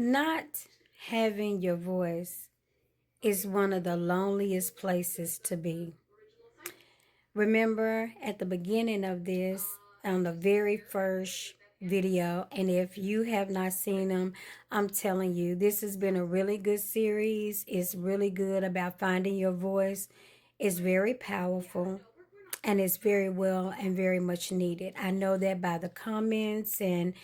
Not having your voice is one of the loneliest places to be. Remember at the beginning of this, on the very first video, and if you have not seen them, I'm telling you, this has been a really good series. It's really good about finding your voice. It's very powerful and it's very well and very much needed. I know that by the comments, and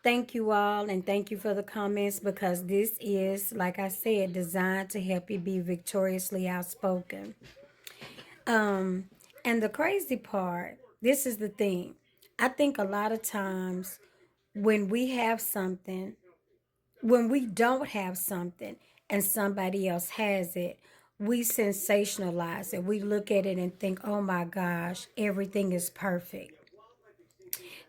thank you all and thank you for the comments, because this is, like I said, designed to help you be victoriously outspoken. Um, and the crazy part, this is the thing. I think a lot of times when we have something, when we don't have something and somebody else has it, we sensationalize it. We look at it and think, oh my gosh, everything is perfect.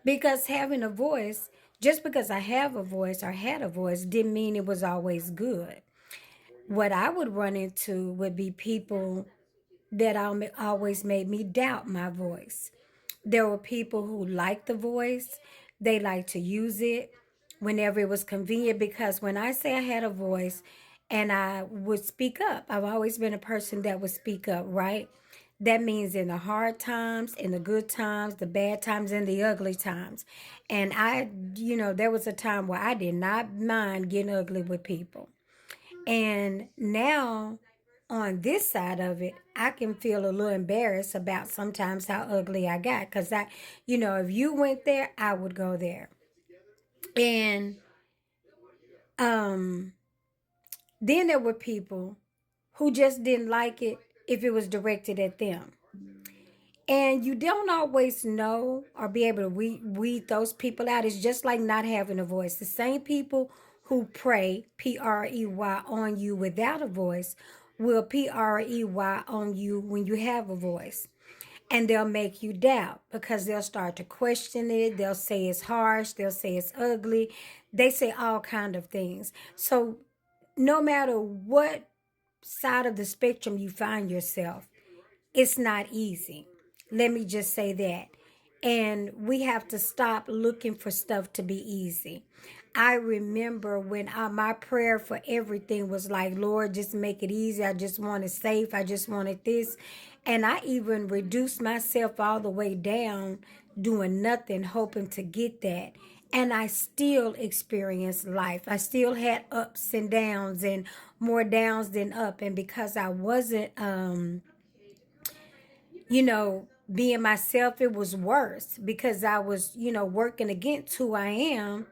Because having a voice, just because I have a voice or had a voice, didn't mean it was always good. What I would run into would be people that always made me doubt my voice. There were people who liked the voice, they liked to use it whenever it was convenient. Because when I say I had a voice and I would speak up, I've always been a person that would speak up, right? That means in the hard times, in the good times, the bad times, and the ugly times. And there was a time where I did not mind getting ugly with people. And now on this side of it, I can feel a little embarrassed about sometimes how ugly I got. Because if you went there, I would go there. And um, then there were people who just didn't like it if it was directed at them. And you don't always know or be able to weed those people out. It's just like not having a voice. The same people who pray, P-R-E-Y, on you without a voice will P-R-E-Y on you when you have a voice. And they'll make you doubt because they'll start to question it. They'll say it's harsh. They'll say it's ugly. They say all kind of things. So no matter what side of the spectrum you find yourself, it's not easy. Let me just say that. And we have to stop looking for stuff to be easy. I remember when my prayer for everything was like, Lord, just make it easy. I just want it safe. I just wanted this. And I even reduced myself all the way down, doing nothing, hoping to get that. And I still experienced life. I still had ups and downs, and more downs than up. And because I wasn't being myself, it was worse because I was, working against who I am,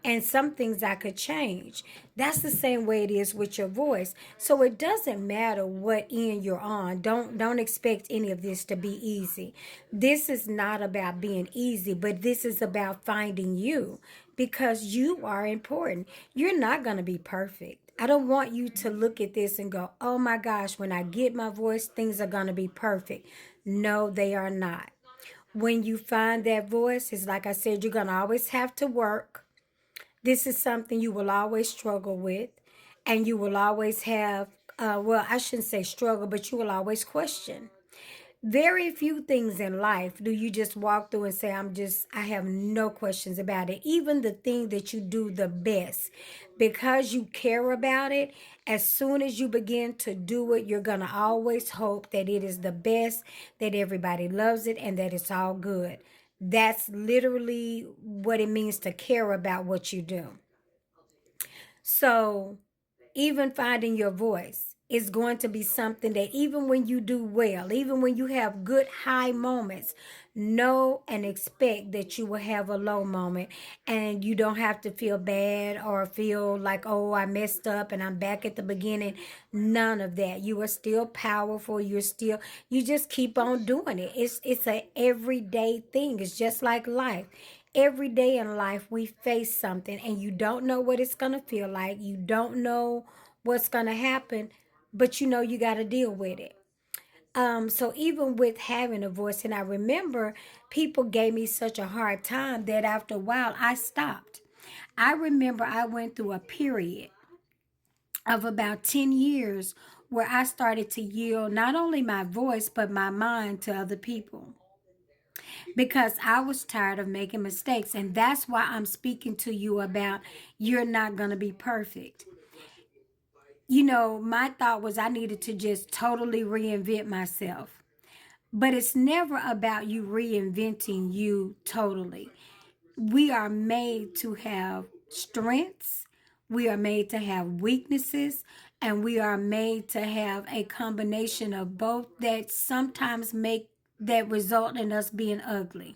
and some things I could change. That's the same way it is with your voice. So it doesn't matter what end you're on. Don't expect any of this to be easy. This is not about being easy, but this is about finding you, because you are important. You're not going to be perfect. I don't want you to look at this and go, oh my gosh, when I get my voice, things are going to be perfect. No, they are not. When you find that voice, it's like I said, you're going to always have to work. This is something you will always struggle with, and you will always have, I shouldn't say struggle, but you will always question. Very few things in life do you just walk through and say, I have no questions about it. Even the thing that you do the best, because you care about it, as soon as you begin to do it, you're going to always hope that it is the best, that everybody loves it, and that it's all good. That's literally what it means to care about what you do. So even finding your voice is going to be something that even when you do well, even when you have good high moments, know and expect that you will have a low moment, and you don't have to feel bad or feel like, oh, I messed up and I'm back at the beginning. None of that. You are still powerful. You just keep on doing it. It's a everyday thing. It's just like life. Every day in life, we face something, and you don't know what it's going to feel like. You don't know what's going to happen, but you got to deal with it. So even with having a voice, and I remember people gave me such a hard time that after a while I stopped. I remember I went through a period of about 10 years where I started to yield not only my voice, but my mind to other people. because I was tired of making mistakes. And that's why I'm speaking to you about you're not going to be perfect. You know, my thought was I needed to just totally reinvent myself. But it's never about you reinventing you totally. We are made to have strengths, we are made to have weaknesses, and we are made to have a combination of both that sometimes make that result in us being ugly.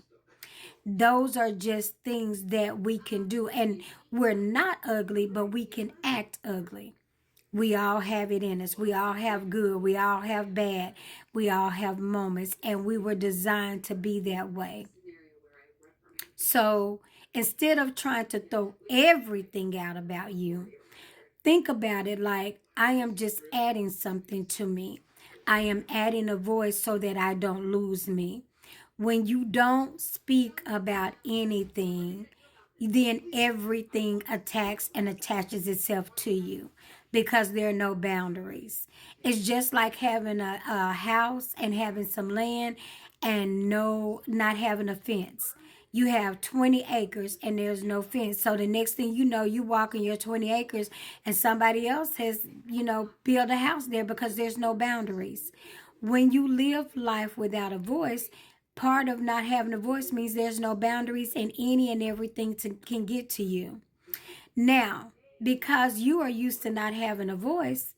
Those are just things that we can do. And we're not ugly, but we can act ugly. We all have it in us. We all have good. We all have bad. We all have moments. And we were designed to be that way. So instead of trying to throw everything out about you, think about it like I am just adding something to me. I am adding a voice so that I don't lose me. When you don't speak about anything, then everything attacks and attaches itself to you because there are no boundaries. It's just like having a house and having some land and not having a fence. You have 20 acres and there's no fence. So the next thing you know, you walk in your 20 acres and somebody else has, built a house there because there's no boundaries. When you live life without a voice, part of not having a voice means there's no boundaries and any and everything can get to you. Now, because you are used to not having a voice,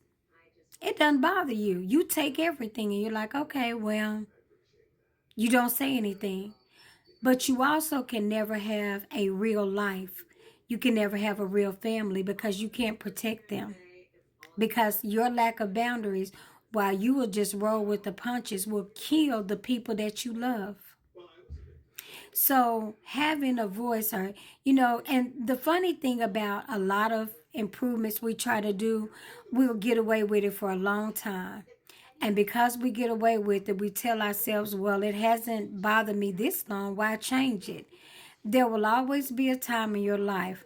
it doesn't bother you. You take everything and you're like, okay, well, you don't say anything. But you also can never have a real life. You can never have a real family because you can't protect them. Because your lack of boundaries, while you will just roll with the punches, will kill the people that you love. So having a voice, and the funny thing about a lot of improvements we try to do, we'll get away with it for a long time. And because we get away with it, we tell ourselves, well, it hasn't bothered me this long. Why change it? There will always be a time in your life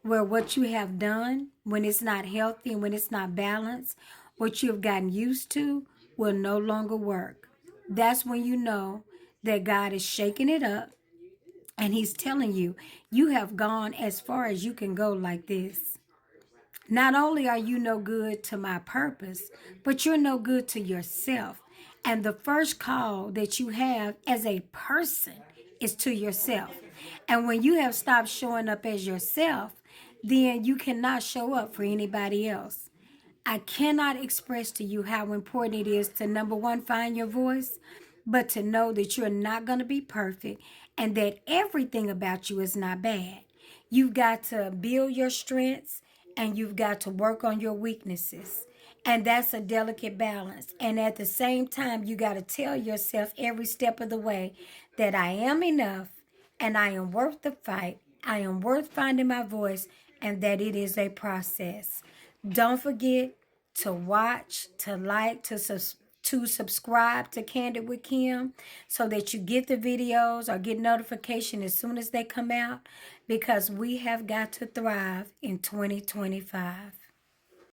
where what you have done, when it's not healthy and when it's not balanced, what you've gotten used to will no longer work. That's when you know that God is shaking it up and He's telling you, you have gone as far as you can go like this. Not only are you no good to my purpose, but you're no good to yourself. And the first call that you have as a person is to yourself. And when you have stopped showing up as yourself, then you cannot show up for anybody else. I cannot express to you how important it is to, number one, find your voice, but to know that you're not going to be perfect and that everything about you is not bad. You've got to build your strengths and you've got to work on your weaknesses. And that's a delicate balance. And at the same time, you got to tell yourself every step of the way that I am enough and I am worth the fight. I am worth finding my voice and that it is a process. Don't forget to watch, to like, to subscribe to Candid with Kim so that you get the videos or get notification as soon as they come out because we have got to thrive in 2025.